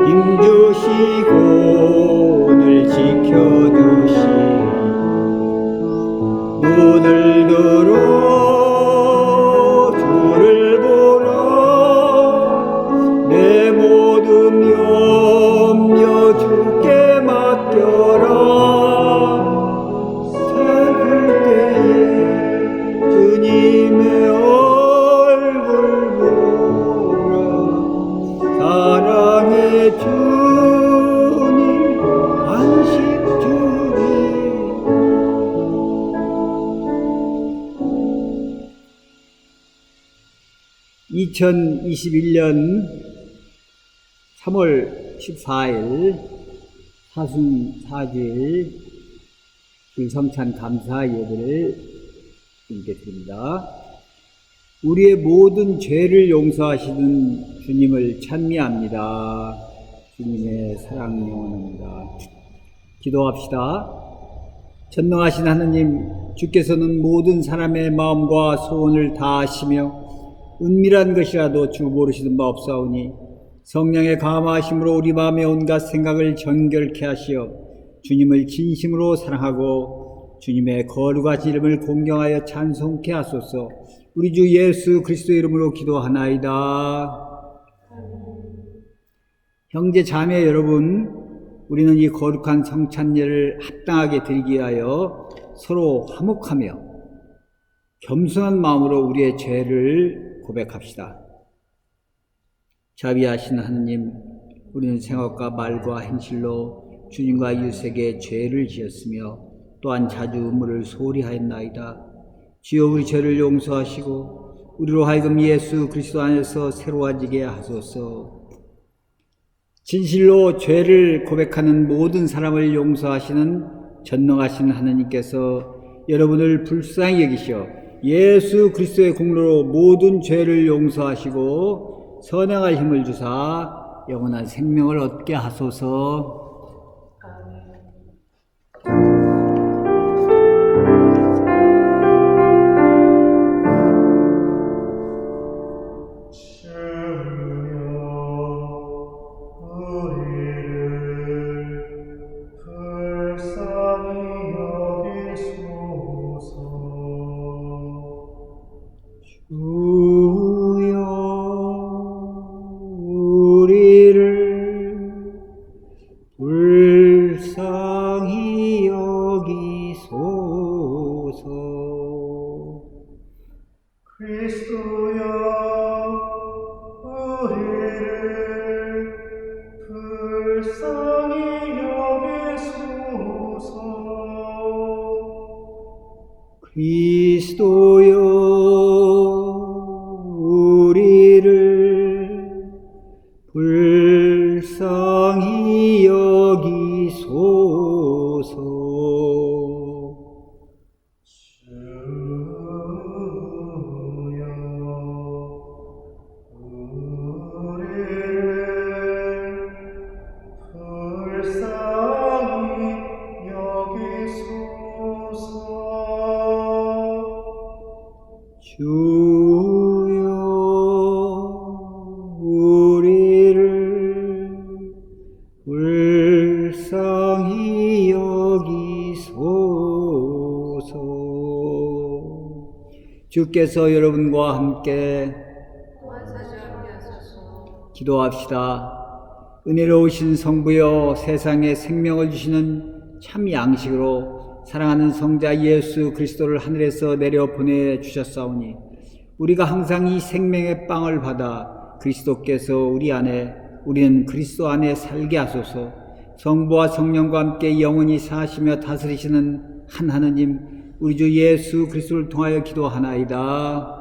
힘주시고 늘 지켜주시 눈을 들어 주를 보라 내 모든 염려 주께 맡겨라 슬플 때에 주님의 얼굴 보라 사랑의 주님 안식 주님 2021년 3월 14일 사순사주일 불성찬 감사 예배를 드리게 드립니다. 우리의 모든 죄를 용서하시는 주님을 찬미합니다. 주님의 사랑 영원합니다. 기도합시다. 전능하신 하느님, 주께서는 모든 사람의 마음과 소원을 다 아시며 은밀한 것이라도 주 모르시는 바 없사오니 성령의 감화하심으로 우리 마음의 온갖 생각을 정결케 하시어 주님을 진심으로 사랑하고 주님의 거룩하신 이름을 공경하여 찬송케 하소서. 우리 주 예수 그리스도의 이름으로 기도하나이다. 형제 자매 여러분, 우리는 이 거룩한 성찬예를 합당하게 드리기 위하여 서로 화목하며 겸손한 마음으로 우리의 죄를 고백합시다. 자비하신 하느님, 우리는 생각과 말과 행실로 주님과 이웃에게 죄를 지었으며 또한 자주 음모를 소홀히 하였나이다. 주여 우리 죄를 용서하시고 우리로 하여금 예수 그리스도 안에서 새로워지게 하소서. 진실로 죄를 고백하는 모든 사람을 용서하시는 전능하신 하느님께서 여러분을 불쌍히 여기시어 예수 그리스도의 공로로 모든 죄를 용서하시고 선행할 힘을 주사 영원한 생명을 얻게 하소서. 불쌍히 여기소서. 그리스도여 우리를 불쌍히 여기소서. 그리스도여 우리를 불쌍히 여기소서. 주여 우리를 불쌍히 여기소서. 주께서 여러분과 함께 기도합시다. 은혜로우신 성부여, 세상에 생명을 주시는 참 양식으로 사랑하는 성자 예수 그리스도를 하늘에서 내려 보내주셨사오니 우리가 항상 이 생명의 빵을 받아 그리스도께서 우리 안에, 우리는 그리스도 안에 살게 하소서. 성부와 성령과 함께 영원히 사시며 다스리시는 한 하느님, 우리 주 예수 그리스도를 통하여 기도하나이다.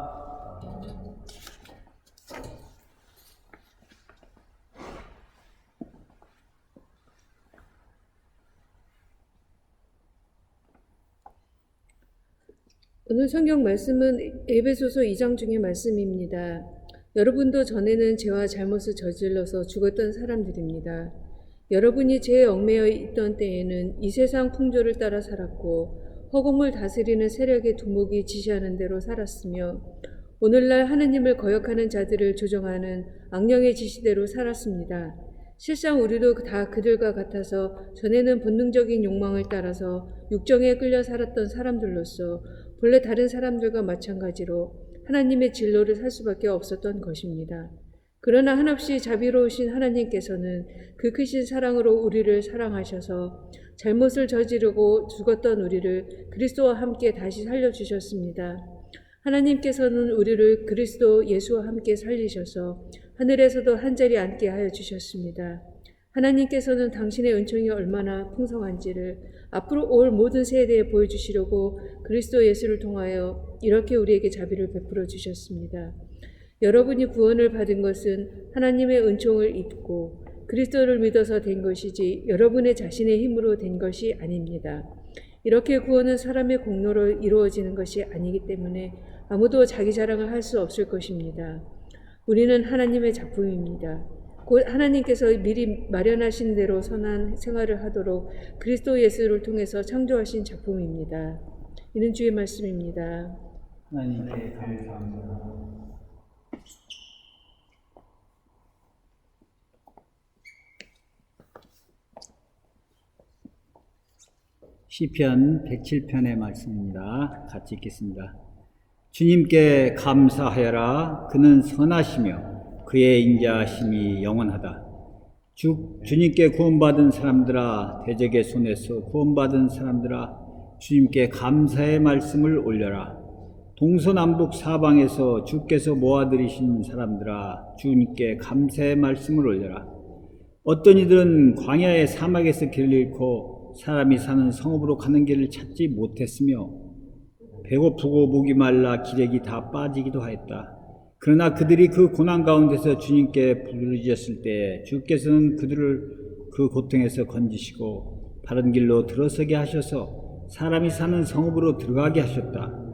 오늘 성경 말씀은 에베소서 2장 중의 말씀입니다. 여러분도 전에는 죄와 잘못을 저질러서 죽었던 사람들입니다. 여러분이 죄에 얽매여 있던 때에는 이 세상 풍조를 따라 살았고 허공을 다스리는 세력의 두목이 지시하는 대로 살았으며 오늘날 하느님을 거역하는 자들을 조종하는 악령의 지시대로 살았습니다. 실상 우리도 다 그들과 같아서 전에는 본능적인 욕망을 따라서 육정에 끌려 살았던 사람들로서 본래 다른 사람들과 마찬가지로 하나님의 진로를 살 수밖에 없었던 것입니다. 그러나 한없이 자비로우신 하나님께서는 그 크신 사랑으로 우리를 사랑하셔서 잘못을 저지르고 죽었던 우리를 그리스도와 함께 다시 살려주셨습니다. 하나님께서는 우리를 그리스도 예수와 함께 살리셔서 하늘에서도 한자리 앉게 하여 주셨습니다. 하나님께서는 당신의 은총이 얼마나 풍성한지를 앞으로 올 모든 세대에 보여주시려고 그리스도 예수를 통하여 이렇게 우리에게 자비를 베풀어 주셨습니다. 여러분이 구원을 받은 것은 하나님의 은총을 입고 그리스도를 믿어서 된 것이지 여러분의 자신의 힘으로 된 것이 아닙니다. 이렇게 구원은 사람의 공로로 이루어지는 것이 아니기 때문에 아무도 자기 자랑을 할 수 없을 것입니다. 우리는 하나님의 작품입니다. 곧 하나님께서 미리 마련하신 대로 선한 생활을 하도록 그리스도 예수를 통해서 창조하신 작품입니다. 이는 주의 말씀입니다. 하나님께 감사합니다. 시편 107편의 말씀입니다. 같이 읽겠습니다. 주님께 감사하여라. 그는 선하시며 그의 인자하심이 영원하다. 주님께 구원받은 사람들아, 대적의 손에서 구원받은 사람들아, 주님께 감사의 말씀을 올려라. 동서남북 사방에서 주께서 모아들이신 사람들아, 주님께 감사의 말씀을 올려라. 어떤 이들은 광야의 사막에서 길을 잃고 사람이 사는 성읍으로 가는 길을 찾지 못했으며 배고프고 목이 말라 기력이 다 빠지기도 하였다. 그러나 그들이 그 고난 가운데서 주님께 부르짖었을 때 주께서는 그들을 그 고통에서 건지시고 바른 길로 들어서게 하셔서 사람이 사는 성읍으로 들어가게 하셨다.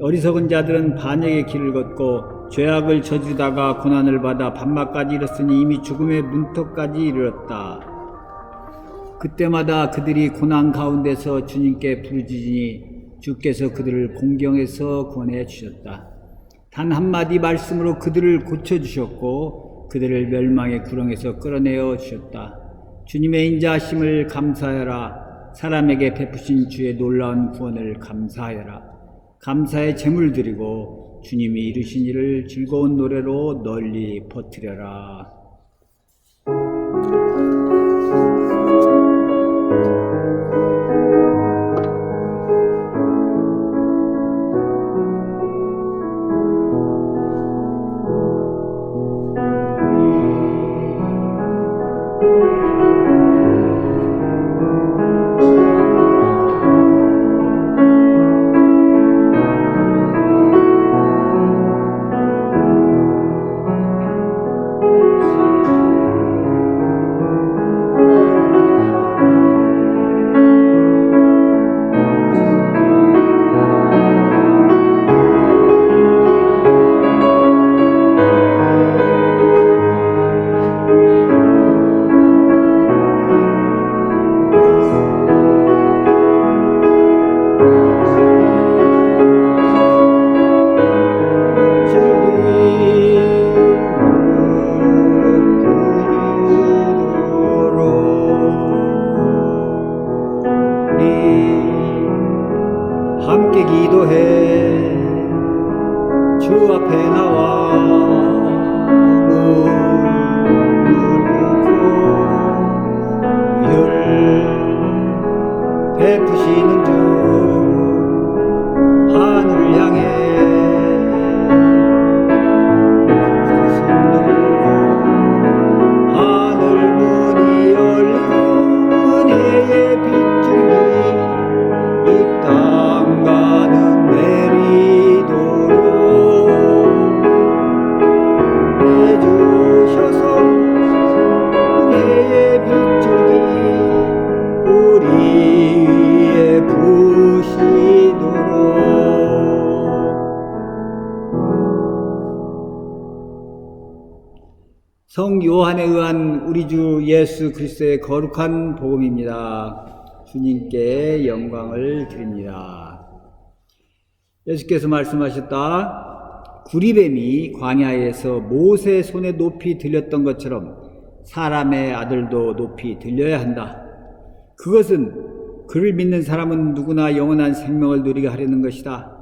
어리석은 자들은 반역의 길을 걷고 죄악을 저지르다가 고난을 받아 밤낮까지 이르렀으니 이미 죽음의 문턱까지 이르렀다. 그때마다 그들이 고난 가운데서 주님께 부르짖으니 주께서 그들을 공경해서 구원해 주셨다. 단 한마디 말씀으로 그들을 고쳐주셨고 그들을 멸망의 구렁에서 끌어내어 주셨다. 주님의 인자하심을 감사하여라. 사람에게 베푸신 주의 놀라운 구원을 감사하여라. 감사의 제물 드리고 주님이 이루신 일을 즐거운 노래로 널리 퍼뜨려라. 함께 기도해 주 앞에 나와 율 베푸시는 주 하늘을 향해 손 들고 하늘 문이 열리고 은혜의 빗줄이 이 땅 가득 내리도록 내주셔서 은혜의 빗줄이 우리 위에 부시도록. 성 요한에 의한 우리 주 예수 그리스도의 거룩한 복음입니다. 주님께 영광을 드립니다. 예수께서 말씀하셨다. 구리뱀이 광야에서 모세 손에 높이 들렸던 것처럼 사람의 아들도 높이 들려야 한다. 그것은 그를 믿는 사람은 누구나 영원한 생명을 누리게 하려는 것이다.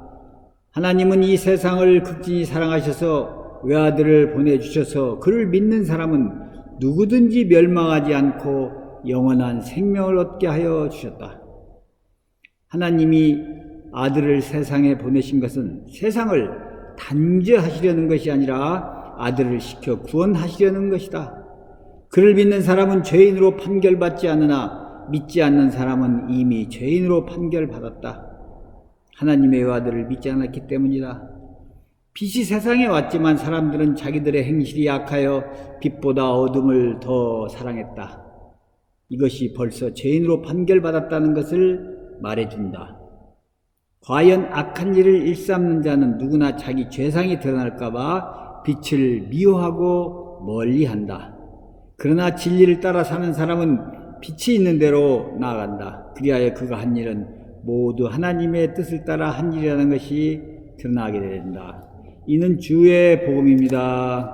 하나님은 이 세상을 극진히 사랑하셔서 외아들을 보내주셔서 그를 믿는 사람은 누구든지 멸망하지 않고 영원한 생명을 얻게 하여 주셨다. 하나님이 아들을 세상에 보내신 것은 세상을 단죄하시려는 것이 아니라 아들을 시켜 구원하시려는 것이다. 그를 믿는 사람은 죄인으로 판결받지 않으나 믿지 않는 사람은 이미 죄인으로 판결받았다. 하나님의 아들을 믿지 않았기 때문이다. 빛이 세상에 왔지만 사람들은 자기들의 행실이 약하여 빛보다 어둠을 더 사랑했다. 이것이 벌써 죄인으로 판결받았다는 것을 말해준다. 과연 악한 일을 일삼는 자는 누구나 자기 죄상이 드러날까봐 빛을 미워하고 멀리한다. 그러나 진리를 따라 사는 사람은 빛이 있는 대로 나아간다. 그리하여 그가 한 일은 모두 하나님의 뜻을 따라 한 일이라는 것이 드러나게 된다. 이는 주의 복음입니다.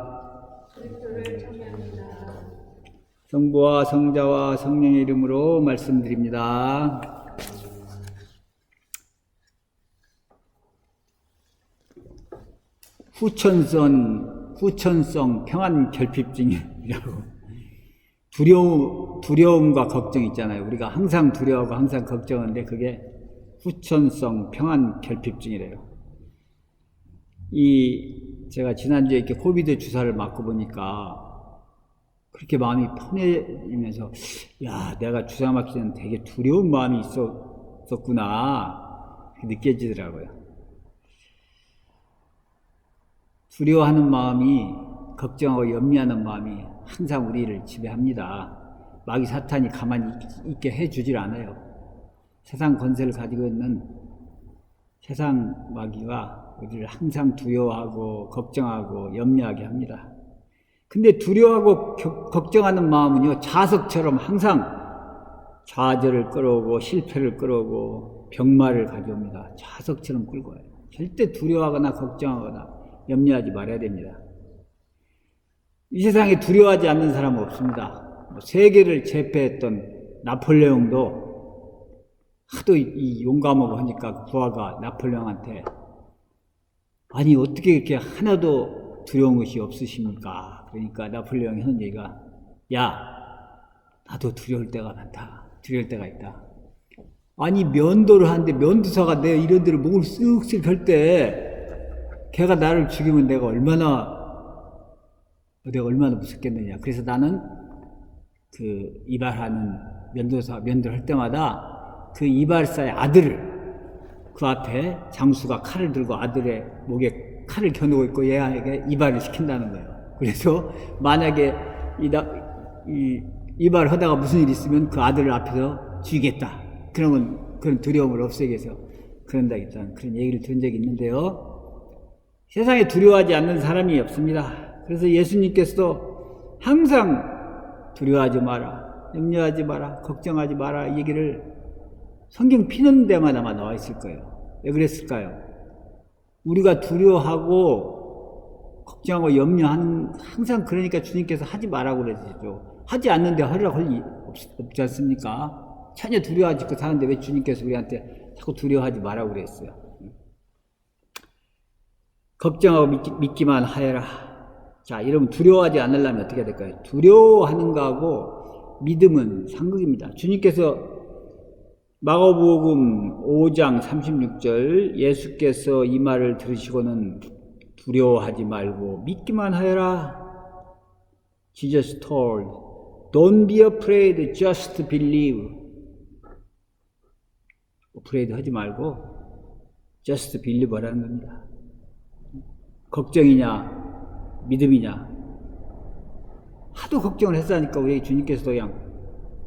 성부와 성자와 성령의 이름으로 말씀드립니다. 후천성 평안 결핍증이라고. 두려움과 걱정 있잖아요. 우리가 항상 두려워하고 항상 걱정하는데 그게 후천성 평안 결핍증이래요. 제가 지난주에 이렇게 코비드 주사를 맞고 보니까 그렇게 마음이 편해지면서, 야, 내가 주사 맞기 전에 되게 두려운 마음이 있었구나. 느껴지더라고요. 두려워하는 마음이, 걱정하고 염려하는 마음이 항상 우리를 지배합니다. 마귀 사탄이 가만히 있게 해주질 않아요. 세상 권세를 가지고 있는 세상 마귀가 우리를 항상 두려워하고 걱정하고 염려하게 합니다. 근데 두려워하고 걱정하는 마음은요, 자석처럼 항상 좌절을 끌어오고 실패를 끌어오고 병마를 가져옵니다. 자석처럼 끌고 와요. 절대 두려워하거나 걱정하거나 염려하지 말아야 됩니다. 이 세상에 두려워하지 않는 사람은 없습니다. 세계를 제패했던 나폴레옹도 하도 이 용감하고 하니까 부하가 나폴레옹한테, 아니 어떻게 이렇게 하나도 두려운 것이 없으십니까? 그러니까 나폴레옹이 하는 얘기가, 야, 나도 두려울 때가 많다. 두려울 때가 있다. 아니 면도를 하는데 면도사가 내 이런 데를 목을 쓱쓱 할 때 걔가 나를 죽이면 내가 얼마나 무섭겠느냐. 그래서 나는 그 이발하는 면도를 할 때마다 그 이발사의 아들을 그 앞에 장수가 칼을 들고 아들의 목에 칼을 겨누고 있고 얘에게 이발을 시킨다는 거예요. 그래서 만약에 이발을 하다가 무슨 일이 있으면 그 아들을 앞에서 죽이겠다. 그러면 그런 두려움을 없애기 위해서 그런다겠다는 그런 얘기를 들은 적이 있는데요. 세상에 두려워하지 않는 사람이 없습니다. 그래서 예수님께서도 항상 두려워하지 마라, 염려하지 마라, 걱정하지 마라 이 얘기를 성경 피는 데만 아마 나와 있을 거예요. 왜 그랬을까요? 우리가 두려워하고 걱정하고 염려하는, 항상 그러니까 주님께서 하지 말라고 그러시죠. 하지 않는데 하려고 할 일 없지 않습니까? 전혀 두려워하지 않고 사는데 왜 주님께서 우리한테 자꾸 두려워하지 말라고 그랬어요? 걱정하고 믿기만 하여라. 자, 여러분 두려워하지 않으려면 어떻게 해야 될까요? 두려워하는 거하고 믿음은 상극입니다. 주님께서 마가복음 5장 36절 예수께서 이 말을 들으시고는 두려워하지 말고 믿기만 하여라. Jesus told, don't be afraid, just believe. afraid 하지 말고 just believe 하라는 겁니다. 걱정이냐 믿음이냐, 하도 걱정을 했으니까 우리 주님께서도 그냥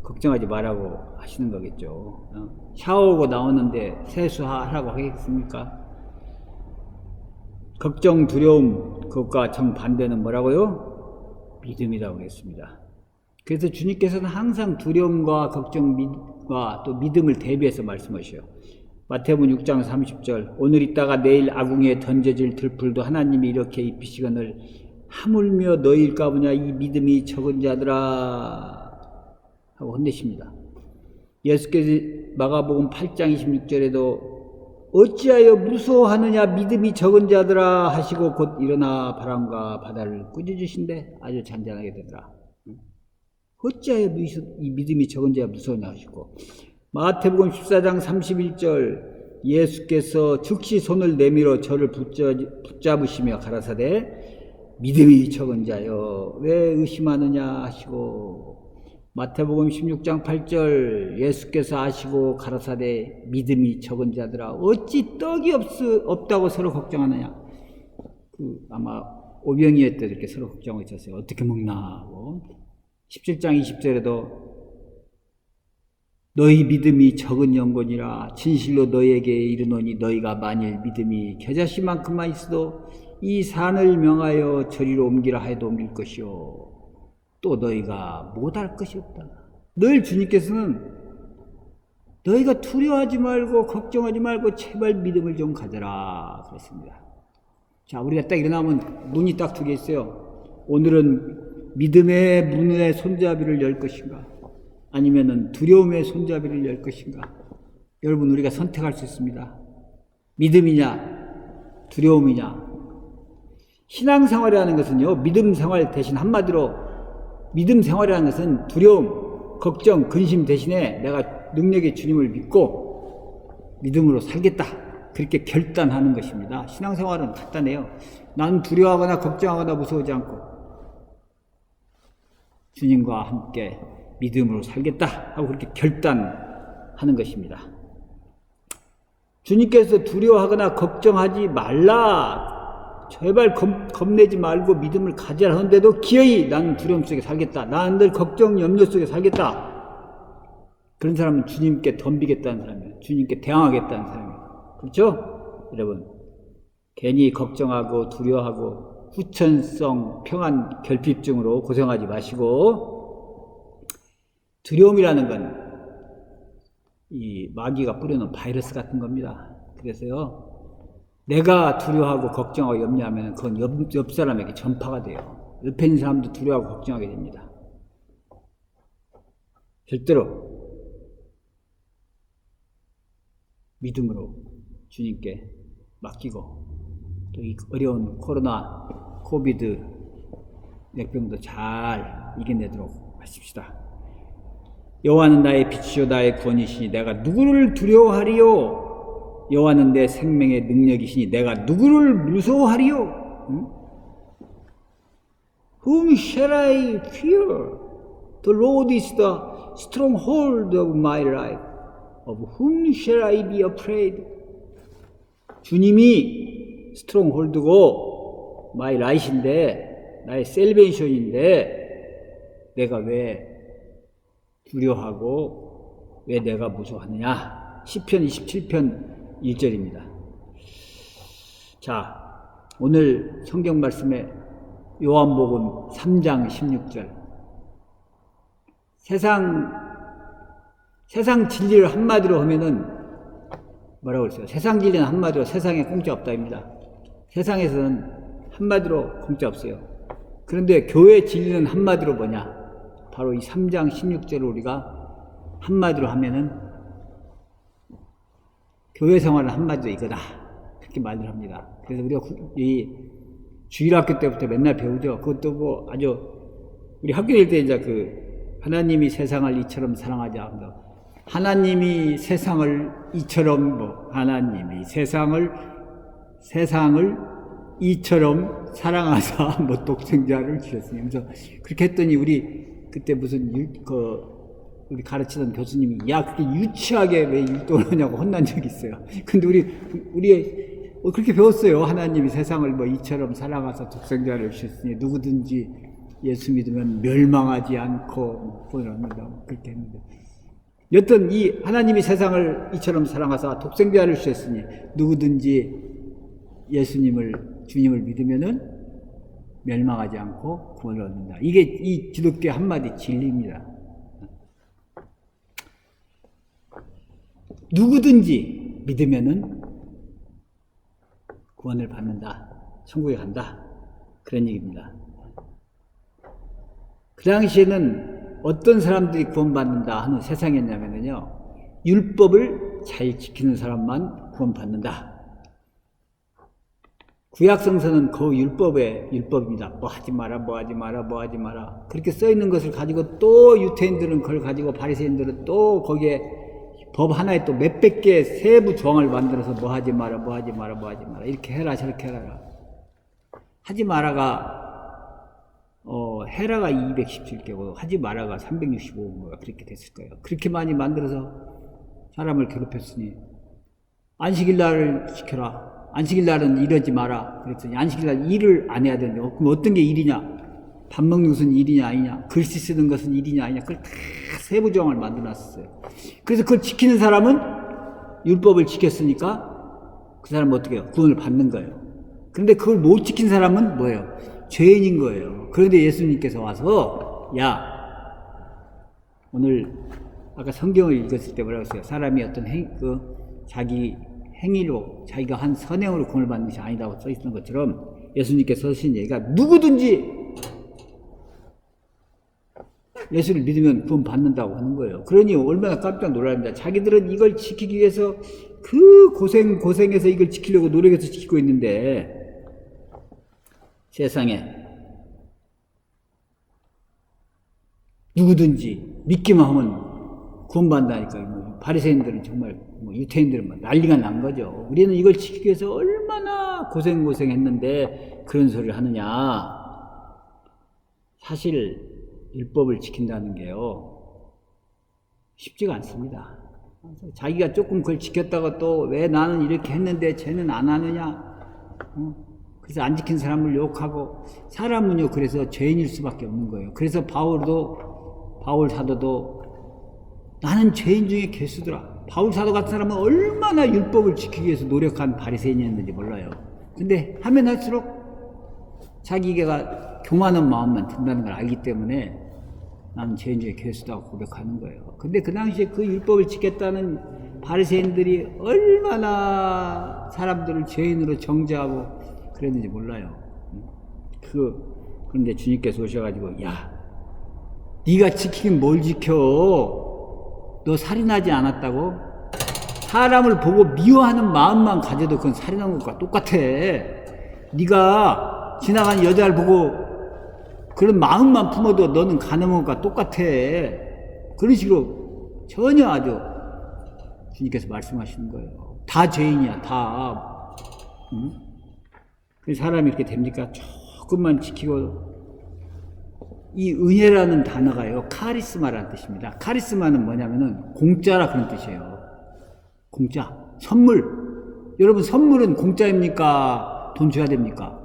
걱정하지 말라고 하시는 거겠죠. 샤워하고 나오는데 세수하라고 하겠습니까? 걱정, 두려움, 그것과 정반대는 뭐라고요? 믿음이라고 했습니다. 그래서 주님께서는 항상 두려움과 걱정과 또 믿음을 대비해서 말씀하셔요. 마태복음 6장 30절, 오늘 있다가 내일 아궁이에 던져질 들풀도 하나님이 이렇게 입히시거늘 하물며 너희일까 보냐 이 믿음이 적은 자들아 하고 혼내십니다. 예수께서 마가복음 8장 26절에도 어찌하여 무서워하느냐 믿음이 적은 자들아 하시고 곧 일어나 바람과 바다를 꾸짖으신데 아주 잔잔하게 되더라. 어찌하여 이 믿음이 적은 자가 무서우냐 하시고, 마태복음 14장 31절 예수께서 즉시 손을 내밀어 저를 붙잡으시며 가라사대 믿음이 적은 자여 왜 의심하느냐 하시고, 마태복음 16장 8절 예수께서 아시고 가라사대 믿음이 적은 자들아 어찌 떡이 없다고 서로 걱정하느냐. 아마 오병이어 때 이렇게 서로 걱정하고 있었어요. 어떻게 먹나 하고. 17장 20절에도 너희 믿음이 적은 영혼이라 진실로 너희에게 이르노니 너희가 만일 믿음이 겨자씨만큼만 있어도 이 산을 명하여 저리로 옮기라 하여도 옮길 것이요 또 너희가 못할 것이 없다. 늘 주님께서는 너희가 두려워하지 말고 걱정하지 말고 제발 믿음을 좀 가져라 그랬습니다. 자, 우리가 딱 일어나면 문이 딱 두 개 있어요. 오늘은 믿음의 문의 손잡이를 열 것인가 아니면은 두려움의 손잡이를 열 것인가. 여러분, 우리가 선택할 수 있습니다. 믿음이냐 두려움이냐. 신앙생활이라는 것은요, 믿음 생활 대신 한마디로 믿음 생활이라는 것은 두려움, 걱정, 근심 대신에 내가 능력의 주님을 믿고 믿음으로 살겠다 그렇게 결단하는 것입니다. 신앙생활은 간단해요. 나는 두려워하거나 걱정하거나 무서워하지 않고 주님과 함께 믿음으로 살겠다 하고 그렇게 결단하는 것입니다. 주님께서 두려워하거나 걱정하지 말라, 제발 겁내지 말고 믿음을 가지라 하는데도 기어이 나는 두려움 속에 살겠다, 나는 늘 걱정 염려 속에 살겠다, 그런 사람은 주님께 덤비겠다는 사람이에요. 주님께 대항하겠다는 사람이에요. 그렇죠? 여러분, 괜히 걱정하고 두려워하고 후천성 평안 결핍증으로 고생하지 마시고, 두려움이라는 건 이 마귀가 뿌려놓은 바이러스 같은 겁니다. 그래서요, 내가 두려워하고 걱정하고 염려하면 그건 옆 사람에게 전파가 돼요. 옆에 있는 사람도 두려워하고 걱정하게 됩니다. 절대로 믿음으로 주님께 맡기고, 또 이 어려운 코로나, 코비드 역병도 잘 이겨내도록 하십시다. 여호와는 나의 빛이요 나의 구원이시니 내가 누구를 두려워하리요. 여호와는 내 생명의 능력이시니 내가 누구를 무서워하리요. Whom shall I fear? The Lord is the stronghold of my life. Of whom shall I be afraid? 주님이 스트롱홀드고 마이 라이트인데, 나의 셀베이션인데 내가 왜 두려워하고 왜 내가 무서워하느냐. 시편 27편 1절입니다. 자, 오늘 성경 말씀에 요한복음 3장 16절. 세상 진리를 한마디로 하면은 뭐라고 그랬어요? 세상 진리는 한마디로 세상에 공짜 없다입니다. 세상에서는 한마디로 공짜 없어요. 그런데 교회 진리는 한마디로 뭐냐? 바로 이 3장 16절을 우리가 한마디로 하면은 교회 생활은 한마디로 이거다, 그렇게 말을 합니다. 그래서 우리가 이 주일학교 때부터 맨날 배우죠. 그것도 뭐 아주 우리 학교 다닐 때 이제 하나님이 세상을 이처럼 사랑하지 않는다. 하나님이 세상을 이처럼 하나님이 세상을 이처럼 사랑하사 독생자를 주셨으니. 그래서 그렇게 했더니 우리 그때 무슨 우리 가르치던 교수님이 야, 그렇게 유치하게 왜 율동을 하냐고 혼난 적이 있어요. 근데 우리 그렇게 배웠어요. 하나님이 세상을 이처럼 사랑하사 독생자를 주셨으니 누구든지 예수 믿으면 멸망하지 않고 구원합니다. 그렇게 했는데, 여튼 이 하나님이 세상을 이처럼 사랑하사 독생자를 주셨으니 누구든지 주님을 믿으면은 멸망하지 않고 구원을 얻는다. 이게 이 기독교 한마디 진리입니다. 누구든지 믿으면은 구원을 받는다, 천국에 간다. 그런 얘기입니다. 그 당시에는 어떤 사람들이 구원받는다 하는 세상이었냐면요, 율법을 잘 지키는 사람만 구원받는다. 구약성서는 그 율법입니다. 뭐 하지 마라, 뭐 하지 마라, 뭐 하지 마라. 그렇게 써있는 것을 가지고 또 유태인들은 그걸 가지고 바리새인들은 또 거기에 법 하나에 또 몇백 개의 세부 조항을 만들어서 뭐 하지 마라, 뭐 하지 마라, 뭐 하지 마라. 이렇게 해라, 저렇게 해라. 하지 마라가, 해라가 217개고, 하지 마라가 365개가 그렇게 됐을 거예요. 그렇게 많이 만들어서 사람을 괴롭혔으니, 안식일날을 지켜라. 안식일날은 이러지 마라. 그랬더니 안식일날 일을 안 해야 되는데, 그럼 어떤 게 일이냐? 밥 먹는 것은 일이냐 아니냐? 글씨 쓰는 것은 일이냐 아니냐? 그걸 다 세부조항을 만들어놨어요. 그래서 그걸 지키는 사람은 율법을 지켰으니까 그 사람은 어떻게 해요? 구원을 받는 거예요. 그런데 그걸 못 지킨 사람은 뭐예요? 죄인인 거예요. 그런데 예수님께서 와서, 야, 오늘 아까 성경을 읽었을 때 뭐라고 했어요? 사람이 어떤 자기 행위로 자기가 한 선행으로 구원을 받는 것이 아니다고 써 있는 것처럼 예수님께서 하신 얘기가 누구든지 예수를 믿으면 구원 받는다고 하는 거예요. 그러니 얼마나 깜짝 놀랍니다. 자기들은 이걸 지키기 위해서 그 고생해서 이걸 지키려고 노력해서 지키고 있는데 세상에 누구든지 믿기만 하면 구원받는다니까요. 바리새인들은 정말 유태인들은 난리가 난 거죠. 우리는 이걸 지키기 위해서 얼마나 고생했는데 그런 소리를 하느냐. 사실 율법을 지킨다는 게요, 쉽지가 않습니다. 자기가 조금 그걸 지켰다가 또 왜 나는 이렇게 했는데 쟤는 안 하느냐. 그래서 안 지킨 사람을 욕하고, 사람은요 그래서 죄인일 수밖에 없는 거예요. 그래서 바울 사도도 나는 죄인 중에 괴수더라. 바울 사도 같은 사람은 얼마나 율법을 지키기 위해서 노력한 바리새인이었는지 몰라요. 근데 하면 할수록 자기가 교만한 마음만 든다는 걸 알기 때문에 나는 죄인 중에 괴수다고 고백하는 거예요. 근데 그 당시에 그 율법을 지켰다는 바리새인들이 얼마나 사람들을 죄인으로 정죄하고 그랬는지 몰라요. 그런데 주님께서 오셔가지고, 야, 네가 지키긴 뭘 지켜? 너 살인하지 않았다고? 사람을 보고 미워하는 마음만 가져도 그건 살인한 것과 똑같아. 네가 지나가는 여자를 보고 그런 마음만 품어도 너는 간음한 것과 똑같아. 그런 식으로 전혀 아주 주님께서 말씀하시는 거예요. 다 죄인이야, 다. 사람이 이렇게 됩니까? 조금만 지키고. 이 은혜라는 단어가요, 카리스마라는 뜻입니다. 카리스마는 뭐냐면은 공짜라 그런 뜻이에요. 공짜. 선물. 여러분, 선물은 공짜입니까? 돈 줘야 됩니까?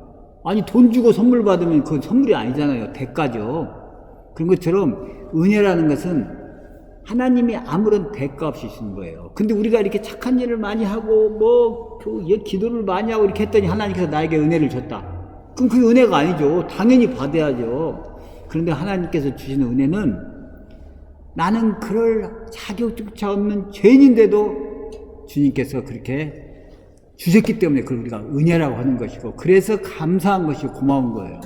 아니, 돈 주고 선물 받으면 그건 선물이 아니잖아요. 대가죠. 그런 것처럼 은혜라는 것은 하나님이 아무런 대가 없이 주는 거예요. 근데 우리가 이렇게 착한 일을 많이 하고 기도를 많이 하고 이렇게 했더니 하나님께서 나에게 은혜를 줬다. 그럼 그게 은혜가 아니죠. 당연히 받아야죠. 그런데 하나님께서 주시는 은혜는 나는 그럴 자격조차 없는 죄인인데도 주님께서 그렇게 주셨기 때문에 그걸 우리가 은혜라고 하는 것이고, 그래서 감사한 것이 고마운 거예요.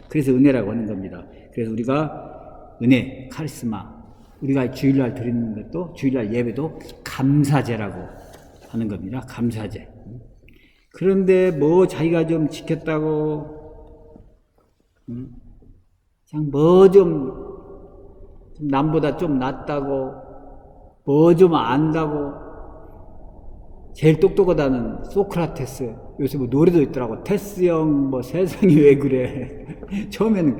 그래서 은혜라고 하는 겁니다. 그래서 우리가 은혜, 카리스마, 우리가 주일날 드리는 것도, 주일날 예배도 감사제라고 하는 겁니다. 감사제. 그런데 뭐 자기가 좀 지켰다고, 그냥 남보다 좀 낫다고, 뭐 좀 안다고, 제일 똑똑하다는 소크라테스, 요새 뭐 노래도 있더라고. 테스 형, 세상이 왜 그래. 처음에는,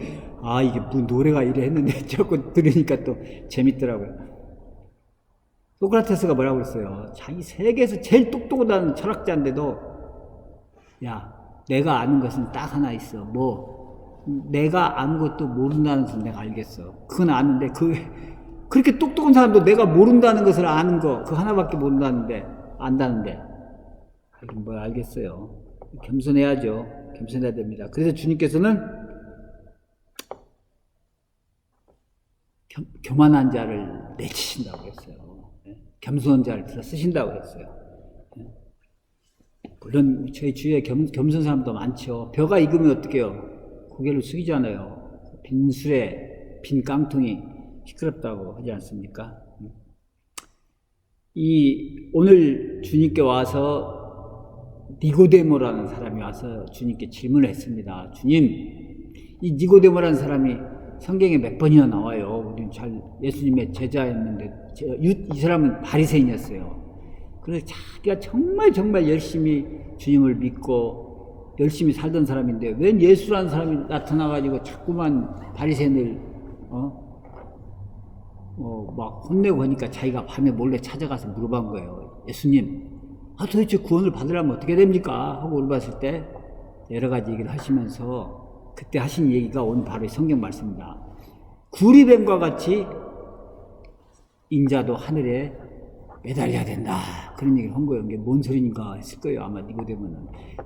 이게 무슨 노래가 이래 했는데, 자꾸 들으니까 또 재밌더라고요. 소크라테스가 뭐라고 그랬어요? 자기 세계에서 제일 똑똑하다는 철학자인데도, 야, 내가 아는 것은 딱 하나 있어. 내가 아무것도 모른다는 것은 내가 알겠어. 그건 아는데, 그렇게 똑똑한 사람도 내가 모른다는 것을 아는 거, 그 하나밖에 안다는데, 뭘 알겠어요. 겸손해야죠. 겸손해야 됩니다. 그래서 주님께서는 교만한 자를 내치신다고 했어요. 겸손한 자를 들어 쓰신다고 했어요. 물론 저희 주위에 겸손한 사람도 많죠. 벼가 익으면 어떡해요? 고개를 숙이잖아요. 빈 술에 빈 깡통이 시끄럽다고 하지 않습니까? 오늘 주님께 와서 니고데모라는 사람이 와서 주님께 질문을 했습니다. 주님, 이 니고데모라는 사람이 성경에 몇 번이나 나와요. 우리는 예수님의 제자였는데 이 사람은 바리새인이었어요. 그래서 자기가 정말 열심히 주님을 믿고 열심히 살던 사람인데 웬 예수라는 사람이 나타나가지고 자꾸만 바리새인을 막 혼내고 하니까 자기가 밤에 몰래 찾아가서 물어본 거예요. 예수님, 도대체 구원을 받으려면 어떻게 됩니까? 하고 물어봤을 때 여러 가지 얘기를 하시면서 그때 하신 얘기가 오늘 바로 성경 말씀입니다. 구리뱀과 같이 인자도 하늘에 매달려야 된다. 그런 얘기를 한 거예요. 이게 뭔 소리인가 했을 거예요. 아마 니고데모는.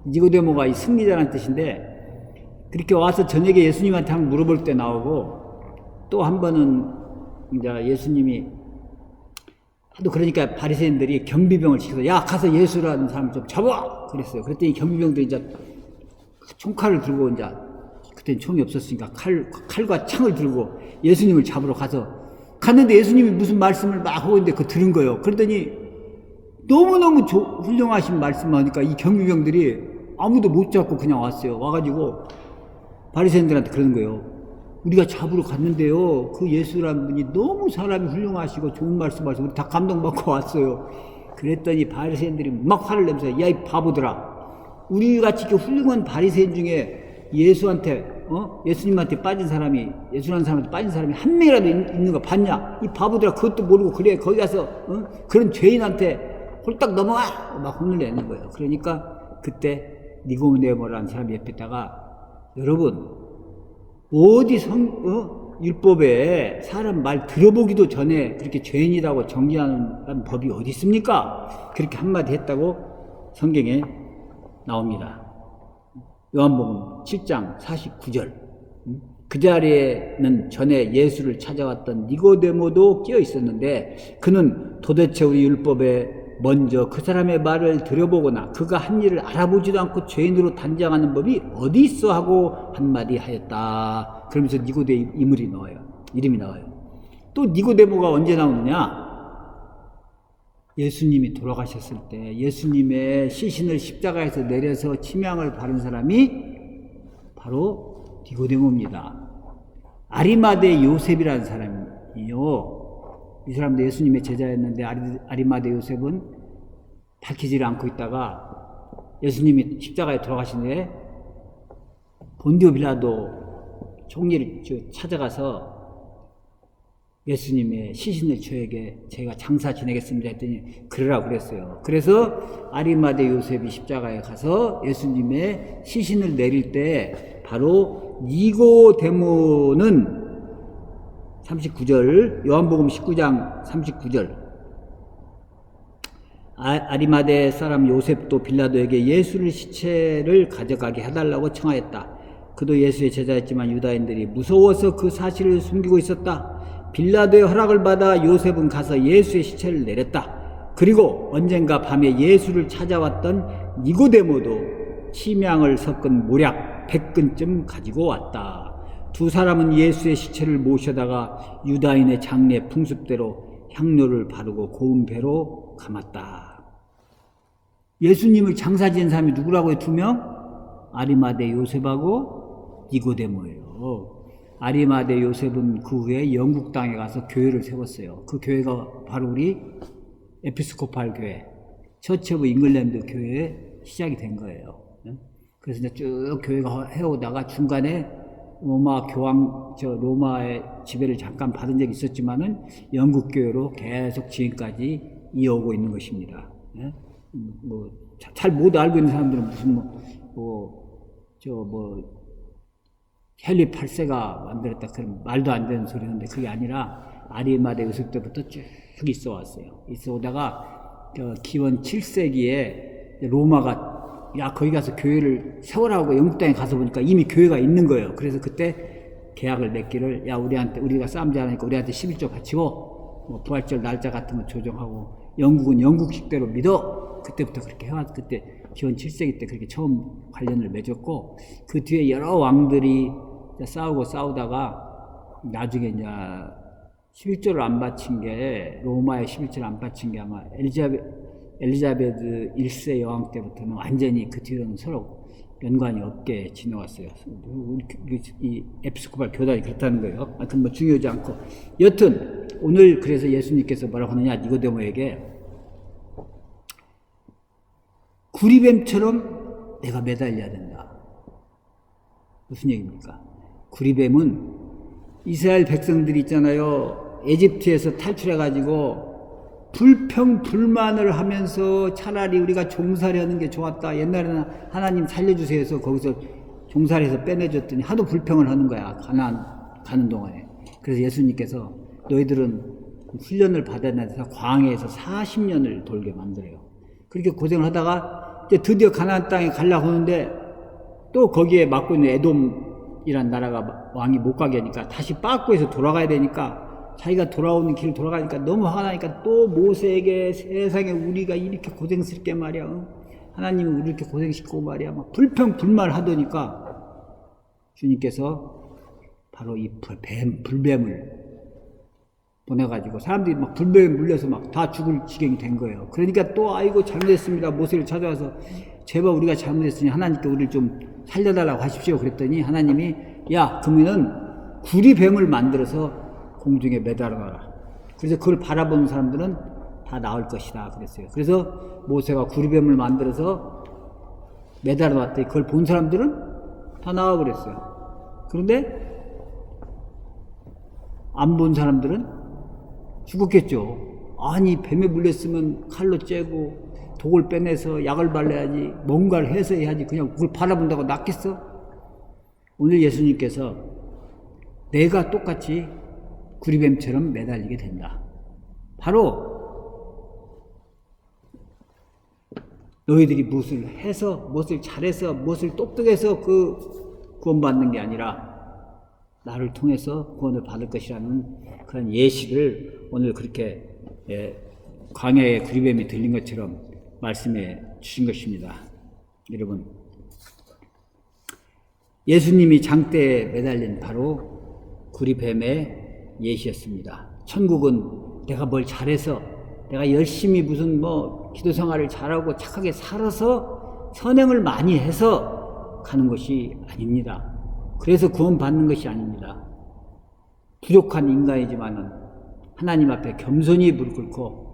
니고데모가 이 승리자라는 뜻인데 그렇게 와서 저녁에 예수님한테 한번 물어볼 때 나오고 또 한 번은 이제 예수님이 하도 그러니까 바리새인들이 경비병을 시켜서 야 가서 예수라는 사람 좀 잡아 그랬어요. 그랬더니 경비병들이 이제 총칼을 들고 이제 그때는 총이 없었으니까 칼과 창을 들고 예수님을 잡으러 갔는데 예수님이 무슨 말씀을 막 하고 있는데 그거 들은 거예요. 그랬더니 너무너무 훌륭하신 말씀을 하니까 이 경비병들이 아무도 못 잡고 그냥 왔어요. 와가지고 바리새인들한테 그러는 거예요. 우리가 잡으러 갔는데요. 그 예수라는 분이 너무 사람이 훌륭하시고 좋은 말씀하시고 우리 다 감동받고 왔어요. 그랬더니 바리새인들이 막 화를 내면서 야, 이 바보들아. 우리같이 이렇게 훌륭한 바리새인 중에 예수님한테 빠진 사람이 예수라는 사람한테 빠진 사람이 한 명이라도 있는 거 봤냐? 이 바보들아 그것도 모르고 그래 거기 가서 그런 죄인한테 홀딱 넘어와 막 혼을 내는 거예요. 그러니까 그때 니고데모라는 사람 옆에다가 여러분 어디 율법에 사람 말 들어보기도 전에 그렇게 죄인이라고 정죄하는 법이 어디 있습니까? 그렇게 한마디 했다고 성경에 나옵니다. 요한복음 7장 49절. 그 자리에는 전에 예수를 찾아왔던 니고데모도 끼어 있었는데 그는 도대체 우리 율법에 먼저 그 사람의 말을 들어보거나 그가 한 일을 알아보지도 않고 죄인으로 단정하는 법이 어디 있어 하고 한마디 하였다. 그러면서 니고데 이름이 나와요. 또 니고데모가 언제 나오느냐? 예수님이 돌아가셨을 때 예수님의 시신을 십자가에서 내려서 침향을 바른 사람이 바로 니고데모입니다. 아리마대 요셉이라는 사람이요. 이 사람도 예수님의 제자였는데 아리마대 요셉은 밝히지를 않고 있다가 예수님이 십자가에 돌아가신 후에 본디오 빌라도 총리를 찾아가서 예수님의 시신을 저에게 제가 장사 지내겠습니다 했더니 그러라고 그랬어요. 그래서 아리마대 요셉이 십자가에 가서 예수님의 시신을 내릴 때 바로 니고데모는 39절 요한복음 19장 39절 아리마대 사람 요셉도 빌라도에게 예수를 시체를 가져가게 해달라고 청하였다. 그도 예수의 제자였지만 유다인들이 무서워서 그 사실을 숨기고 있었다. 빌라도의 허락을 받아 요셉은 가서 예수의 시체를 내렸다. 그리고 언젠가 밤에 예수를 찾아왔던 니고데모도 침향을 섞은 모략 100근쯤 가지고 왔다. 두 사람은 예수의 시체를 모셔다가 유다인의 장례 풍습대로 향료를 바르고 고운 배로 감았다. 예수님을 장사 지은 사람이 누구라고요? 2명? 아리마대 요셉하고 니고데모예요. 아리마대 요셉은 그 후에 영국 땅에 가서 교회를 세웠어요. 그 교회가 바로 우리 에피스코팔 교회, 처치 오브 잉글랜드 교회의 시작이 된 거예요. 그래서 이제 쭉 교회가 해오다가 중간에 로마의 지배를 잠깐 받은 적이 있었지만은 영국 교회로 계속 지금까지 이어오고 있는 것입니다. 잘 못 알고 있는 사람들은 무슨 헨리 8세가 만들었다 그런 말도 안 되는 소리 하는데 그게 아니라 아리마대 요셉 때부터 쭉 있어 왔어요. 있어 오다가 기원 7세기에 로마가 야 거기 가서 교회를 세우라고 영국 땅에 가서 보니까 이미 교회가 있는 거예요. 그래서 그때 계약을 맺기를 야 우리가 싸움지 않으니까 우리한테 11조 바치고 부활절 날짜 같은 거 조정하고 영국은 영국식대로 믿어 그때부터 그렇게 해왔. 그때 기원 7세기 때 그렇게 처음 관련을 맺었고, 그 뒤에 여러 왕들이 싸우다가 나중에 이제 11조를 안 바친 게, 로마의 11조를 안 바친 게 아마 엘리자베트 1세 여왕 때부터는 완전히 그 뒤로는 서로 연관이 없게 지내왔어요. 이 에피스코팔 교단이 그렇다는 거예요. 하여튼 뭐 중요하지 않고. 여튼 오늘 그래서 예수님께서 뭐라고 하느냐, 니고데모에게 구리뱀처럼 내가 매달려야 된다. 무슨 얘기입니까? 구리뱀은 이스라엘 백성들이 있잖아요. 에집트에서 탈출해가지고 불평불만을 하면서 차라리 우리가 종살이 하는 게 좋았다. 옛날에는 하나님 살려주세요 해서 거기서 종살이 해서 빼내줬더니 하도 불평을 하는 거야. 가나안 가는 동안에. 그래서 예수님께서 너희들은 훈련을 받아야 돼서 광야에서 40년을 돌게 만들어요. 그렇게 고생을 하다가 이제 드디어 가나안 땅에 가려고 하는데 또 거기에 맡고 있는 에돔이란 나라가 왕이 못 가게 하니까 다시 빠꾸에서 돌아가야 되니까 자기가 돌아오는 길을 돌아가니까 너무 화가 나니까 또 모세에게 세상에 우리가 이렇게 고생스럽게 말이야. 하나님이 우리를 이렇게 고생시키고 말이야. 막 불평불만을 하더니까 주님께서 바로 이 불뱀을 보내가지고 사람들이 막 불뱀에 물려서 막 다 죽을 지경이 된 거예요. 그러니까 또 아이고 잘못했습니다. 모세를 찾아와서 제발 우리가 잘못했으니 하나님께 우리를 좀 살려달라고 하십시오. 그랬더니 하나님이 야 그러면은 구리뱀을 만들어서 공중에 매달아놔라. 그래서 그걸 바라보는 사람들은 다 나을 것이다 그랬어요. 그래서 모세가 구리뱀을 만들어서 매달아놨더니 그걸 본 사람들은 다 나와 그랬어요. 그런데 안 본 사람들은 죽었겠죠. 아니 뱀에 물렸으면 칼로 째고 독을 빼내서 약을 발라야지, 뭔가를 해서 해야지, 그냥 그걸 바라본다고 낫겠어? 오늘 예수님께서 내가 똑같이 구리뱀처럼 매달리게 된다. 바로 너희들이 무엇을 해서, 무엇을 잘해서, 무엇을 똑똑해서 그 구원받는 게 아니라 나를 통해서 구원을 받을 것이라는 그런 예시를 오늘 그렇게 광야의 구리뱀이 들린 것처럼 말씀해 주신 것입니다. 여러분, 예수님이 장대에 매달린 바로 구리뱀의 예시였습니다. 천국은 내가 뭘 잘해서, 내가 열심히 무슨 기도 생활을 잘하고 착하게 살아서 선행을 많이 해서 가는 것이 아닙니다. 그래서 구원받는 것이 아닙니다. 부족한 인간이지만은 하나님 앞에 겸손히 무릎 꿇고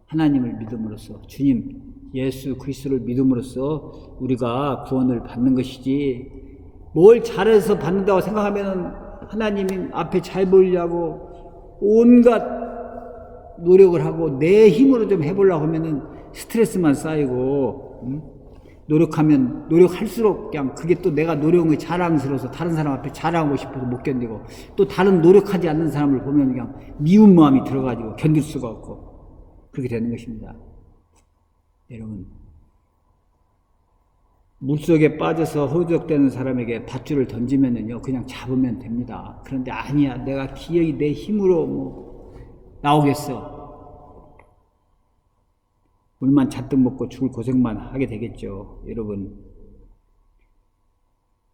하나님을 믿음으로써, 주님 예수 그리스도를 믿음으로써 우리가 구원을 받는 것이지, 뭘 잘해서 받는다고 생각하면은 하나님 앞에 잘 보이려고 온갖 노력을 하고 내 힘으로 좀 해보려고 하면은 스트레스만 쌓이고, 노력하면 노력할수록 그냥 그게 또 내가 노력이 자랑스러워서 다른 사람 앞에 자랑하고 싶어서 못 견디고, 또 다른 노력하지 않는 사람을 보면 그냥 미운 마음이 들어가지고 견딜 수가 없고 그렇게 되는 것입니다. 여러분, 물속에 빠져서 허우적대는 사람에게 밧줄을 던지면은요 그냥 잡으면 됩니다. 그런데 아니야, 내가 기어이 내 힘으로 나오겠어. 물만 잔뜩 먹고 죽을 고생만 하게 되겠죠. 여러분,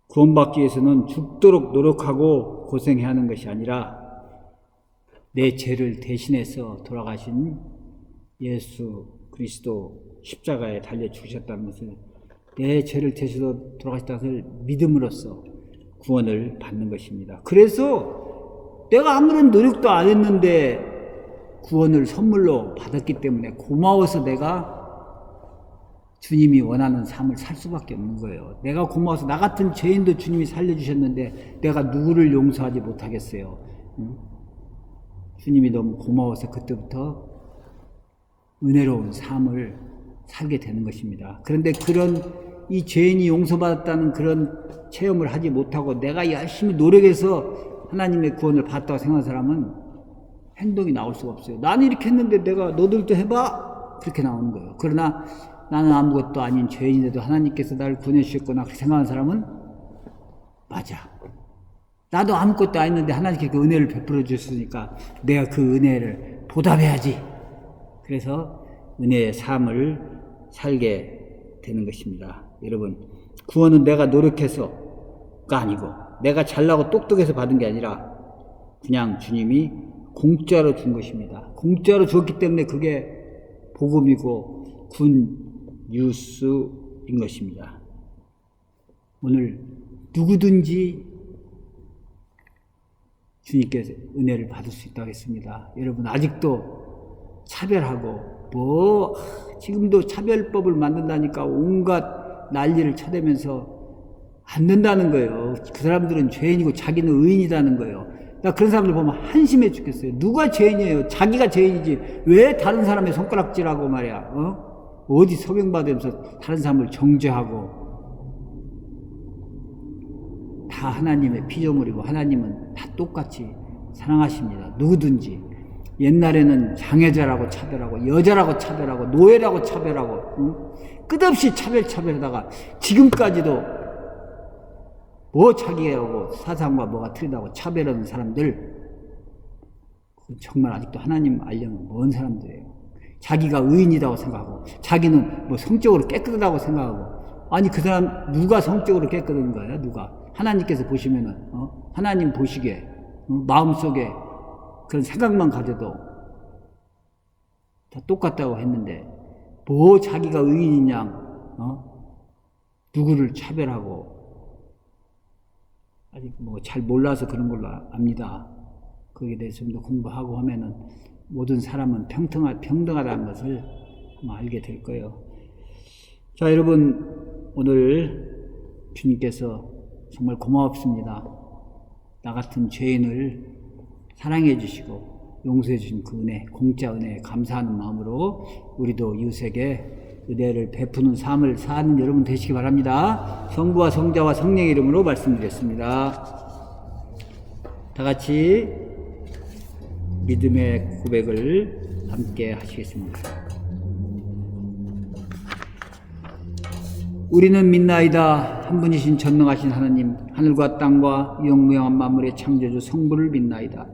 구원받기 위해서는 죽도록 노력하고 고생해야 하는 것이 아니라 내 죄를 대신해서 돌아가신 예수 그리스도 십자가에 달려 죽으셨다는 것을, 내 죄를 대신해서 돌아가셨다는 것을 믿음으로써 구원을 받는 것입니다. 그래서 내가 아무런 노력도 안 했는데 구원을 선물로 받았기 때문에 고마워서 내가 주님이 원하는 삶을 살 수밖에 없는 거예요. 내가 고마워서, 나 같은 죄인도 주님이 살려주셨는데 내가 누구를 용서하지 못하겠어요. 주님이 너무 고마워서 그때부터 은혜로운 삶을 살게 되는 것입니다. 그런데 그런 이 죄인이 용서받았다는 그런 체험을 하지 못하고 내가 열심히 노력해서 하나님의 구원을 받았다고 생각하는 사람은 행동이 나올 수가 없어요. 나는 이렇게 했는데 내가 너들도 해봐? 그렇게 나오는 거예요. 그러나 나는 아무것도 아닌 죄인인데도 하나님께서 나를 구원해 주셨구나 그렇게 생각하는 사람은 맞아, 나도 아무것도 안 했는데 하나님께 그 은혜를 베풀어 주셨으니까 내가 그 은혜를 보답해야지. 그래서 은혜의 삶을 살게 되는 것입니다. 여러분, 구원은 내가 노력해서가 아니고 내가 잘나고 똑똑해서 받은 게 아니라 그냥 주님이 공짜로 준 것입니다. 공짜로 주었기 때문에 그게 복음이고 군 뉴스인 것입니다. 오늘 누구든지 주님께서 은혜를 받을 수 있다고 했습니다. 여러분, 아직도 차별하고 지금도 차별법을 만든다니까 온갖 난리를 쳐대면서 안 된다는 거예요. 그 사람들은 죄인이고 자기는 의인이라는 거예요. 나 그런 사람들 보면 한심해 죽겠어요. 누가 죄인이에요? 자기가 죄인이지 왜 다른 사람의 손가락질하고 말이야. 어디 소명받으면서 다른 사람을 정죄하고. 다 하나님의 피조물이고 하나님은 다 똑같이 사랑하십니다. 누구든지. 옛날에는 장애자라고 차별하고 여자라고 차별하고 노예라고 차별하고 끝없이 차별하다가 지금까지도 자기하고 사상과 뭐가 틀리다고 차별하는 사람들, 정말 아직도 하나님 알려면 먼 사람들이에요. 자기가 의인이라고 생각하고 자기는 성적으로 깨끗하다고 생각하고. 아니, 그 사람 누가 성적으로 깨끗한 거야? 누가? 하나님께서 보시면은 하나님 보시기에 마음속에 그런 생각만 가져도 다 똑같다고 했는데 자기가 의인이냐 누구를 차별하고. 아직 잘 몰라서 그런 걸로 압니다. 거기에 대해서 좀 더 공부하고 하면은 모든 사람은 평등하다는 것을 알게 될 거예요. 자, 여러분, 오늘 주님께서 정말 고맙습니다. 나 같은 죄인을 사랑해 주시고 용서해 주신 그 은혜, 공짜 은혜에 감사하는 마음으로 우리도 이웃에게 은혜를 베푸는 삶을 사는 여러분 되시기 바랍니다. 성부와 성자와 성령의 이름으로 말씀드렸습니다. 다 같이 믿음의 고백을 함께 하시겠습니다. 우리는 믿나이다. 한 분이신 전능하신 하나님, 하늘과 땅과 영무영한 만물의 창조주 성부를 믿나이다.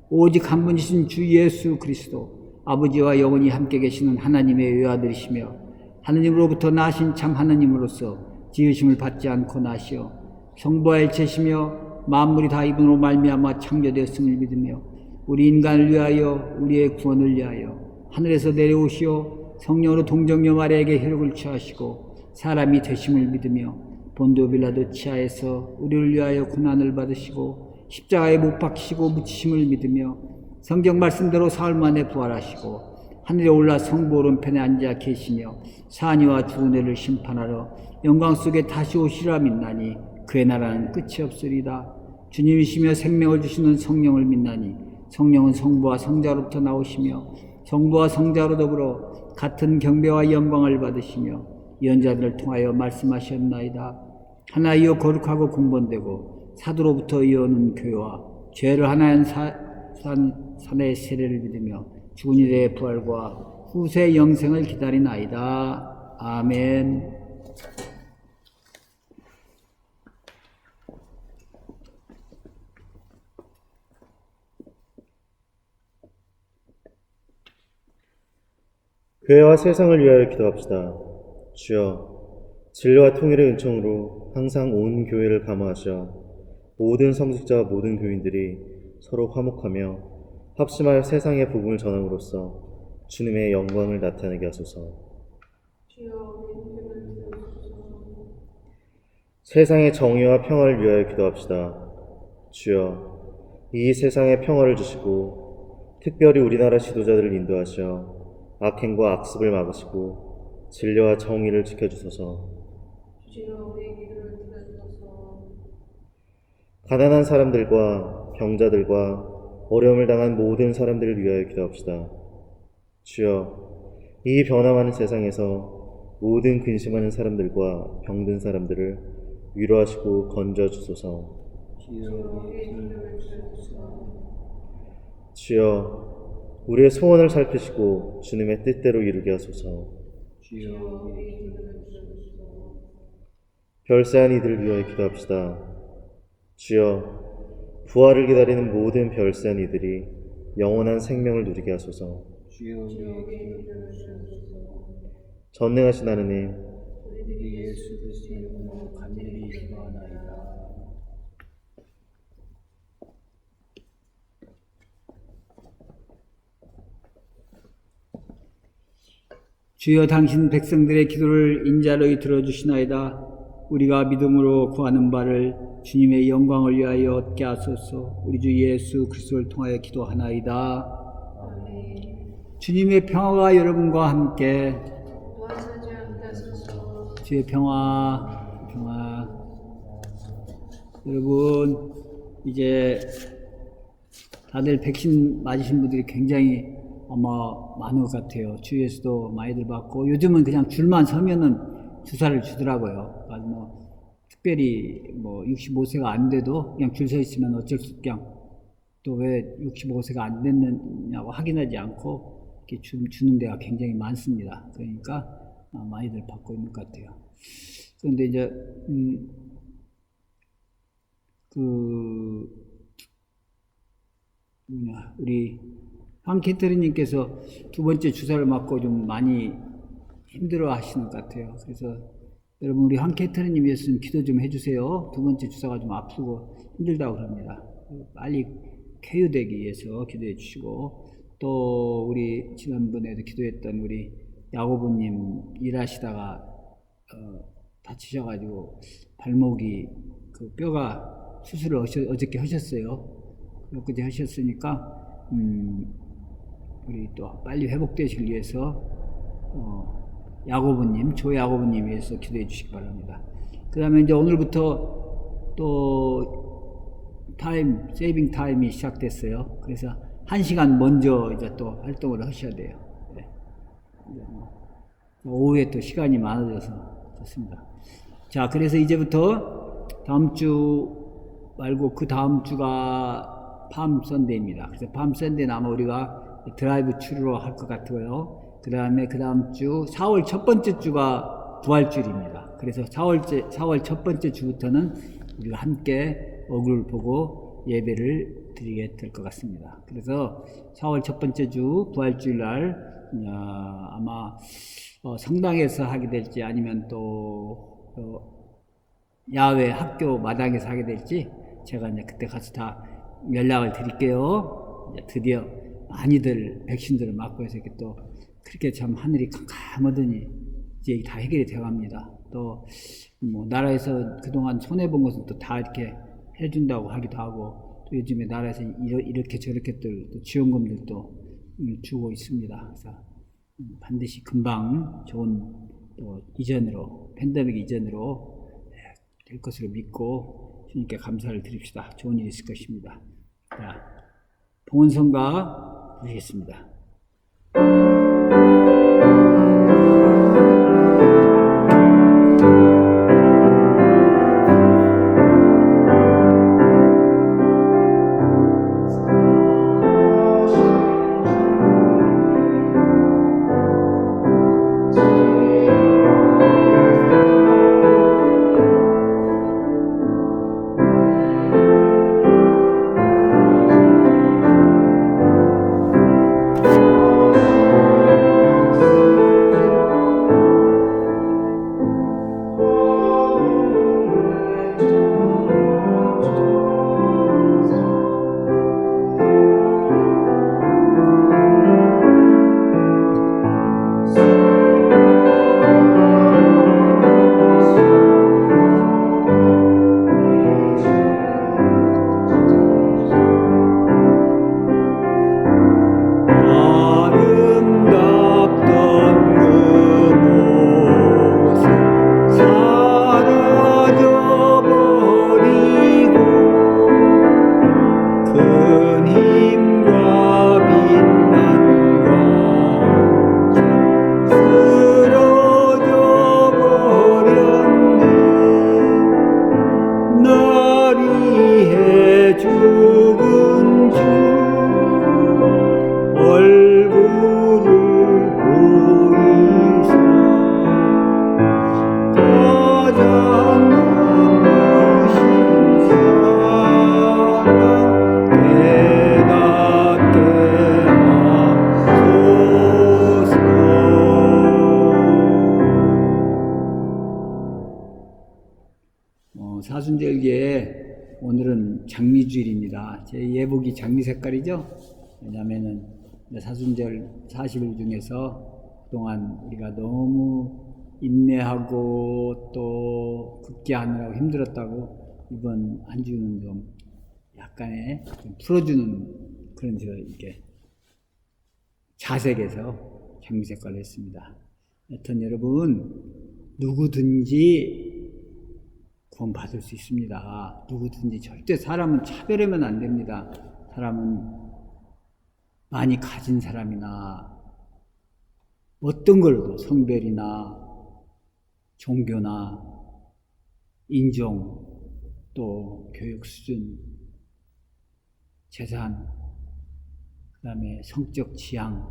오직 한 분이신 주 예수 그리스도, 아버지와 영원히 함께 계시는 하나님의 외아들이시며 하느님으로부터 나신 참 하나님으로서 지으심을 받지 않고 나시어 성부와 일체시며 만물이 다 이분으로 말미암아 창조되었음을 믿으며 우리 인간을 위하여 우리의 구원을 위하여 하늘에서 내려오시어 성령으로 동정녀 마리아에게 혈육을 취하시고 사람이 되심을 믿으며 본도 빌라도 치하에서 우리를 위하여 고난을 받으시고 십자가에 못 박히시고 묻히심을 믿으며 성경 말씀대로 사흘 만에 부활하시고 하늘에 올라 성부 오른편에 앉아 계시며 사니와 죽은 이를 심판하러 영광 속에 다시 오시리라 믿나니 그의 나라는 끝이 없으리다. 주님이시며 생명을 주시는 성령을 믿나니 성령은 성부와 성자로부터 나오시며 성부와 성자로 더불어 같은 경배와 영광을 받으시며 예언자들을 통하여 말씀하셨나이다. 하나이요 거룩하고 공본되고 사도로부터 이어오는 교회와 죄를 하나인 산의 세례를 믿으며 죽은 이의 부활과 후세 영생을 기다리나이다. 아멘. 교회와 세상을 위하여 기도합시다. 주여, 진리와 통일의 은총으로 항상 온 교회를 감화하셔 모든 성직자와 모든 교인들이 서로 화목하며 합심하여 세상의 복음을 전함으로써 주님의 영광을 나타내게 하소서. 세상의 정의와 평화를 위하여 기도합시다. 주여, 이 세상에 평화를 주시고 특별히 우리나라 지도자들을 인도하셔 악행과 악습을 막으시고 진리와 정의를 지켜주소서. 가난한 사람들과 병자들과 어려움을 당한 모든 사람들을 위하여 기도합시다. 주여, 이 변화하는 세상에서 모든 근심하는 사람들과 병든 사람들을 위로하시고 건져주소서. 주여, 우리의 소원을 살피시고 주님의 뜻대로 이루게 하소서. 별세한 이들을 위하여 기도합시다. 주여, 부활을 기다리는 모든 별세한 이들이 영원한 생명을 누리게 하소서. 전능하신 하느님, 우리 예수 그리스도의 이름으로 간절히 기도하나이다. 주여, 당신 백성들의 기도를 인자로이 들어주시나이다. 우리가 믿음으로 구하는 바를 주님의 영광을 위하여 얻게 하소서. 우리 주 예수 그리스도를 통하여 기도하나이다. 주님의 평화가 여러분과 함께. 주의 평화. 여러분, 이제 다들 백신 맞으신 분들이 굉장히 아마 많은 것 같아요. 주위에서도 많이들 받고, 요즘은 그냥 줄만 서면은 주사를 주더라고요. 그러니까 특별히 65세가 안 돼도 그냥 줄 서 있으면 어쩔 수 없이 그냥 또 왜 65세가 안 됐느냐고 확인하지 않고 이렇게 주는 데가 굉장히 많습니다. 그러니까 많이들 받고 있는 것 같아요. 그런데 이제, 우리 황캐터리님께서 두 번째 주사를 맞고 좀 많이 힘들어 하시는 것 같아요. 그래서 여러분, 우리 황캐터리님이었으면 기도 좀 해주세요. 두 번째 주사가 좀 아프고 힘들다고 그럽니다. 빨리 쾌유되기 위해서 기도해 주시고, 또 우리 지난번에도 기도했던 우리 야고보님 일하시다가 다치셔가지고 발목이 그 뼈가 수술을 어저께 하셨어요. 엊그제 하셨으니까 우리 또 빨리 회복되시기 위해서 야고보님, 조야고보님 위해서 기도해 주시기 바랍니다. 그 다음에 이제 오늘부터 또 세이빙 타임이 시작됐어요. 그래서 1시간 먼저 이제 또 활동을 하셔야 돼요. 네. 오후에 또 시간이 많아져서 좋습니다. 자, 그래서 이제부터 다음 주 말고 그 다음 주가 팜 선데이입니다. 그래서 팜 선데이는 아마 우리가 드라이브 추로 할 것 같고요. 그 다음에 그 다음 주 4월 첫 번째 주가 부활주일입니다. 그래서 4월 첫 번째 주부터는 우리가 함께 얼굴을 보고 예배를 드리게 될 것 같습니다. 그래서 4월 첫 번째 주 부활주일 날 아마 성당에서 하게 될지 아니면 또 야외 학교 마당에서 하게 될지 제가 이제 그때 가서 다 연락을 드릴게요. 이제 드디어 많이들 백신들을 맞고 해서 이렇게 또 그렇게 참 하늘이 캄캄하더니 이제 다 해결이 되어 갑니다. 또 나라에서 그동안 손해본 것은 또 다 이렇게 해준다고 하기도 하고, 또 요즘에 나라에서 이렇게 저렇게들 또 지원금들도 주고 있습니다. 그래서 반드시 금방 좋은 또 이전으로, 팬데믹 이전으로 될 것으로 믿고 주님께 감사를 드립시다. 좋은 일이 있을 것입니다. 자, 봉헌성가 부르겠습니다. 오늘은 장미주일입니다. 제 예복이 장미 색깔이죠. 왜냐하면은 사순절 40일 중에서 그동안 우리가 너무 인내하고 또 극기하느라고 힘들었다고 이번 한 주는 좀 약간의 좀 풀어주는 그런 이렇게 자색에서 장미 색깔을 했습니다. 여튼 여러분, 누구든지 구원받을 수 있습니다. 누구든지. 절대 사람은 차별하면 안 됩니다. 사람은 많이 가진 사람이나 어떤 걸로도 성별이나 종교나 인종 또 교육 수준, 재산, 그 다음에 성적 지향,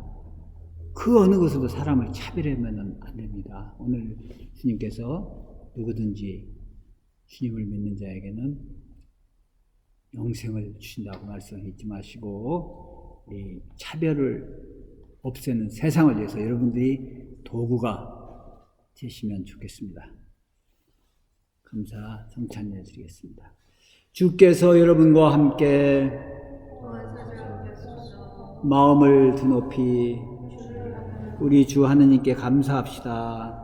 그 어느 것으로도 사람을 차별하면 안 됩니다. 오늘 주님께서 누구든지 주님을 믿는 자에게는 영생을 주신다고 말씀 잊지 마시고, 이 차별을 없애는 세상을 위해서 여러분들이 도구가 되시면 좋겠습니다. 감사 성찬례 드리겠습니다. 주께서 여러분과 함께 마음을 드높이 우리 주 하느님께 감사합시다.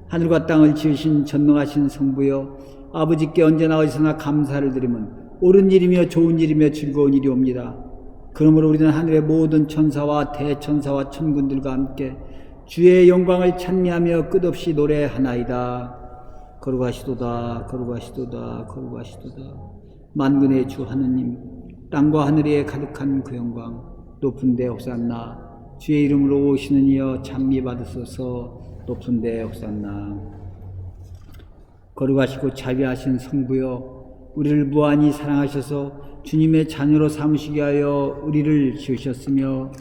하늘과 땅을 지으신 전능하신 성부여, 아버지께 언제나 어디서나 감사를 드리면 옳은 일이며 좋은 일이며 즐거운 일이 옵니다. 그러므로 우리는 하늘의 모든 천사와 대천사와 천군들과 함께 주의 영광을 찬미하며 끝없이 노래하나이다. 거룩하시도다, 거룩하시도다, 거룩하시도다. 만군의 주 하느님, 땅과 하늘에 가득한 그 영광, 높은 데 옵산나. 주의 이름으로 오시는 이여 찬미 받으소서. 높은 데 옵산나. 거룩하시고 자비하신 성부여, 우리를 무한히 사랑하셔서 주님의 자녀로 삼으시게 하여 우리를 지으셨으며,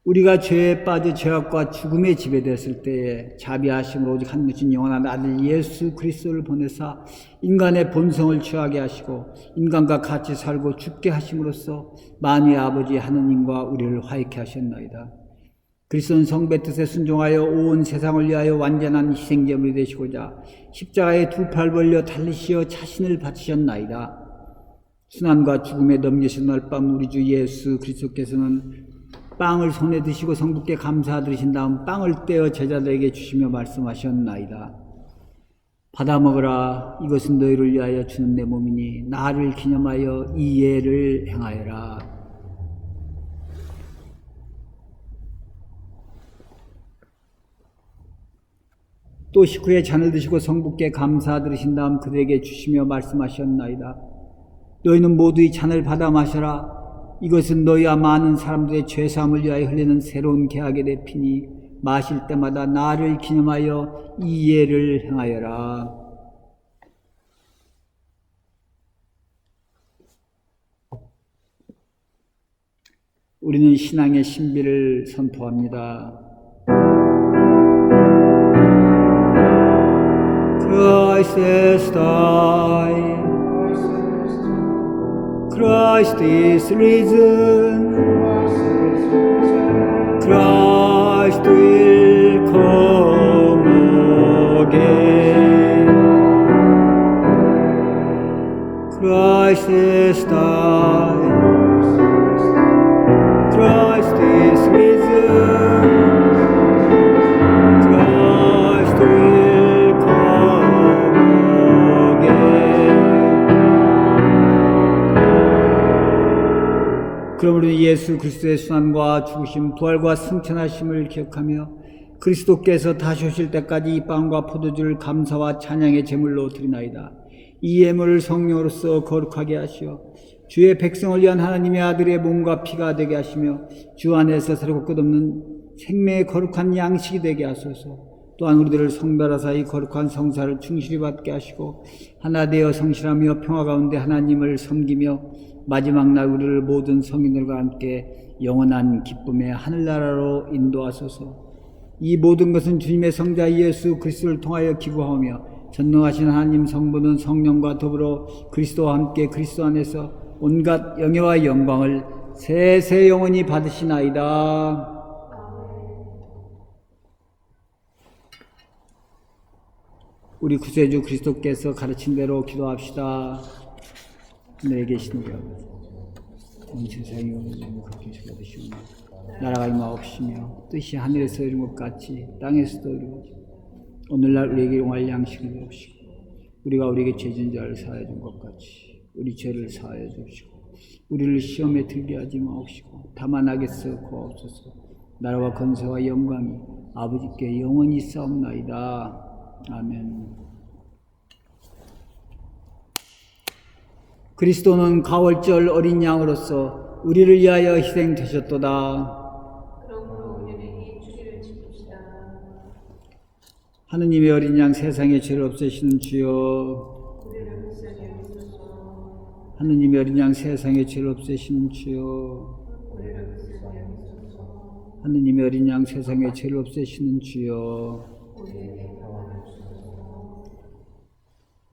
우리가 죄에 빠져 죄악과 죽음에 지배되었을 때에 자비하심으로 오직 한 분이신 영원한 아들 예수 그리스도를 보내사 인간의 본성을 취하게 하시고 인간과 같이 살고 죽게 하심으로써 만유의 아버지 하느님과 우리를 화해케 하셨나이다. 그리스도는 성배 뜻에 순종하여 온 세상을 위하여 완전한 희생제물이 되시고자 십자가에 두 팔 벌려 달리시어 자신을 바치셨나이다. 순환과 죽음에 넘기신 날 밤 우리 주 예수 그리스도께서는 빵을 손에 드시고 성부께 감사드리신 다음 빵을 떼어 제자들에게 주시며 말씀하셨나이다. 받아 먹으라. 이것은 너희를 위하여 주는 내 몸이니 나를 기념하여 이 예를 행하여라. 또 식후에 잔을 드시고 성부께 감사드리신 다음 그들에게 주시며 말씀하셨나이다. 너희는 모두 이 잔을 받아 마셔라. 이것은 너희와 많은 사람들의 죄사함을 위하여 흘리는 새로운 계약의 내 피니 마실 때마다 나를 기념하여 이 예를 행하여라. 우리는 신앙의 신비를 선포합니다. Christ has died. Christ is risen. Christ will come again. Christ has died. Christ is risen. Christ will come again. 그러므로 예수 그리스도의 순환과 죽으심, 부활과 승천하심을 기억하며 그리스도께서 다시 오실 때까지 이 빵과 포도주를 감사와 찬양의 제물로 드리나이다. 이 예물을 성령으로서 거룩하게 하시어 주의 백성을 위한 하나님의 아들의 몸과 피가 되게 하시며 주 안에서 새롭고 끝없는 생명의 거룩한 양식이 되게 하소서. 또한 우리들을 성별하사 이 거룩한 성사를 충실히 받게 하시고 하나 되어 성실하며 평화 가운데 하나님을 섬기며 마지막 날 우리를 모든 성인들과 함께 영원한 기쁨의 하늘나라로 인도하소서. 이 모든 것은 주님의 성자 예수 그리스도를 통하여 기구하며 전능하신 하나님 성부는 성령과 더불어 그리스도와 함께 그리스도 안에서 온갖 영예와 영광을 세세 영원히 받으시나이다. 우리 구세주 그리스도께서 가르친 대로 기도합시다. 하늘에 계신 우리 아버지, 온 세상이 오늘도 그렇게 주옵시오며 나라가 임하옵시며 뜻이 하늘에서 이룬 것 같이 땅에서도 이루어지고 오늘날 우리에게 용할 양식을 주옵시고 우리가 우리에게 죄진 자를 사하여 준 것 같이 우리 죄를 사하여 주옵시고 우리를 시험에 들게 하지 마옵시고 다만 악에서 구하옵소서. 나라와 권세와 영광이 아버지께 영원히 있사옵나이다. 아멘. 그리스도는 가월절 어린 양으로서 우리를 위하여 희생되셨도다. 그러므로 우리는 이 주기를 지킵시다. 하느님의 어린 양 세상의 죄를 없애시는 주여. 우리를 불쌍히 여기소서. 하느님의 어린 양 세상의 죄를 없애시는 주여. 우리를 불쌍히 여기소서. 하느님의 어린 양 세상의 죄를 없애시는 주여. 우리에게 평안을 주소서.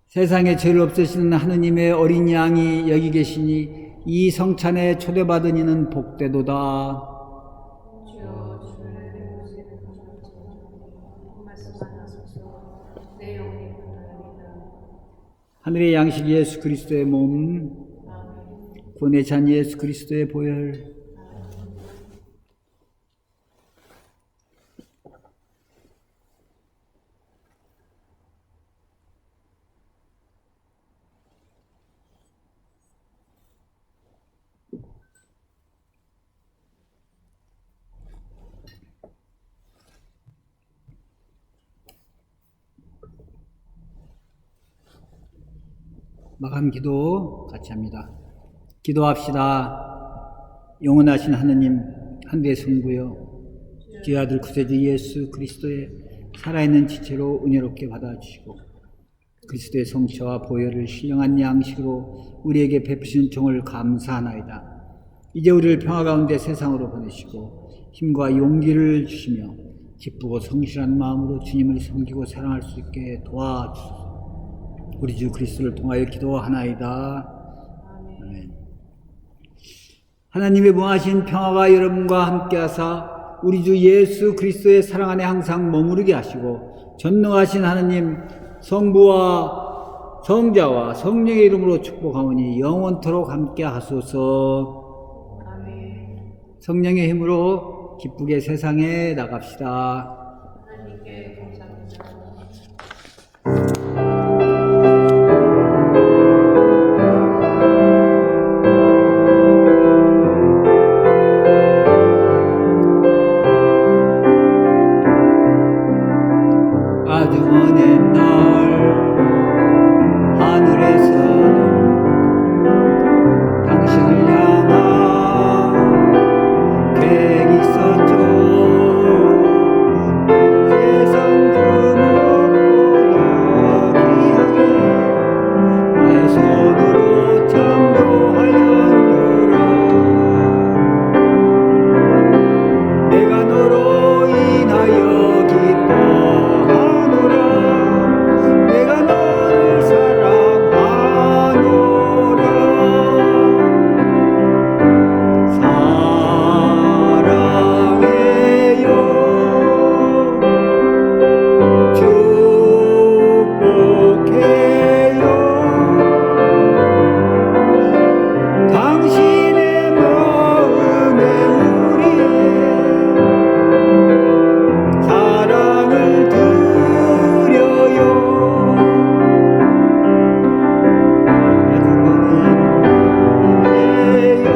세상의 죄를 없애시는 하느님의 어린 양이 여기 계시니 이 성찬에 초대받은 이는 복되도다. 주여 주를 내 곳에 가져오소서. 말씀만 하소서. 내 영혼이 불타리이다. 하늘의 양식 예수 그리스도의 몸, 구원의 잔 예수 그리스도의 보혈, 마감 기도 같이 합니다. 기도합시다. 영원하신 하느님, 하늘의 성부여, 주의 아들 구세주 예수 그리스도의 살아있는 지체로 은혜롭게 받아주시고 그리스도의 성체와 보혈을 신령한 양식으로 우리에게 베푸신 종을 감사하나이다. 이제 우리를 평화 가운데 세상으로 보내시고 힘과 용기를 주시며 기쁘고 성실한 마음으로 주님을 섬기고 사랑할 수 있게 도와주소서. 우리 주 그리스도를 통하여 기도하나이다. 아멘. 하나님의 무하신 평화가 여러분과 함께하사 우리 주 예수 그리스도의 사랑 안에 항상 머무르게 하시고 전능하신 하나님 성부와 성자와 성령의 이름으로 축복하오니 영원토록 함께하소서. 아멘. 성령의 힘으로 기쁘게 세상에 나갑시다. 하나님께 감사합니다. 아주 먼 옛날 하늘에서는 당신을 향한 계획이 있었죠. 세상 그 무엇보다 귀하게 나의 손으로 창조하였노라. 내가 너로 인하여 기뻐하노라. 내가 너를 사랑하노라. 사랑해요. 축복해요. 당신의 마음에 우리의 사랑을 드려요. 아주 그리해요.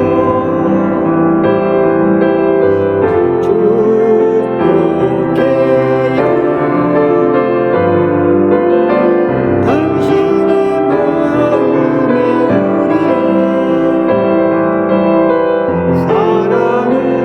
축복해요. 당신의 마음에 우리의 사랑을 드려요.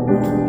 아멘.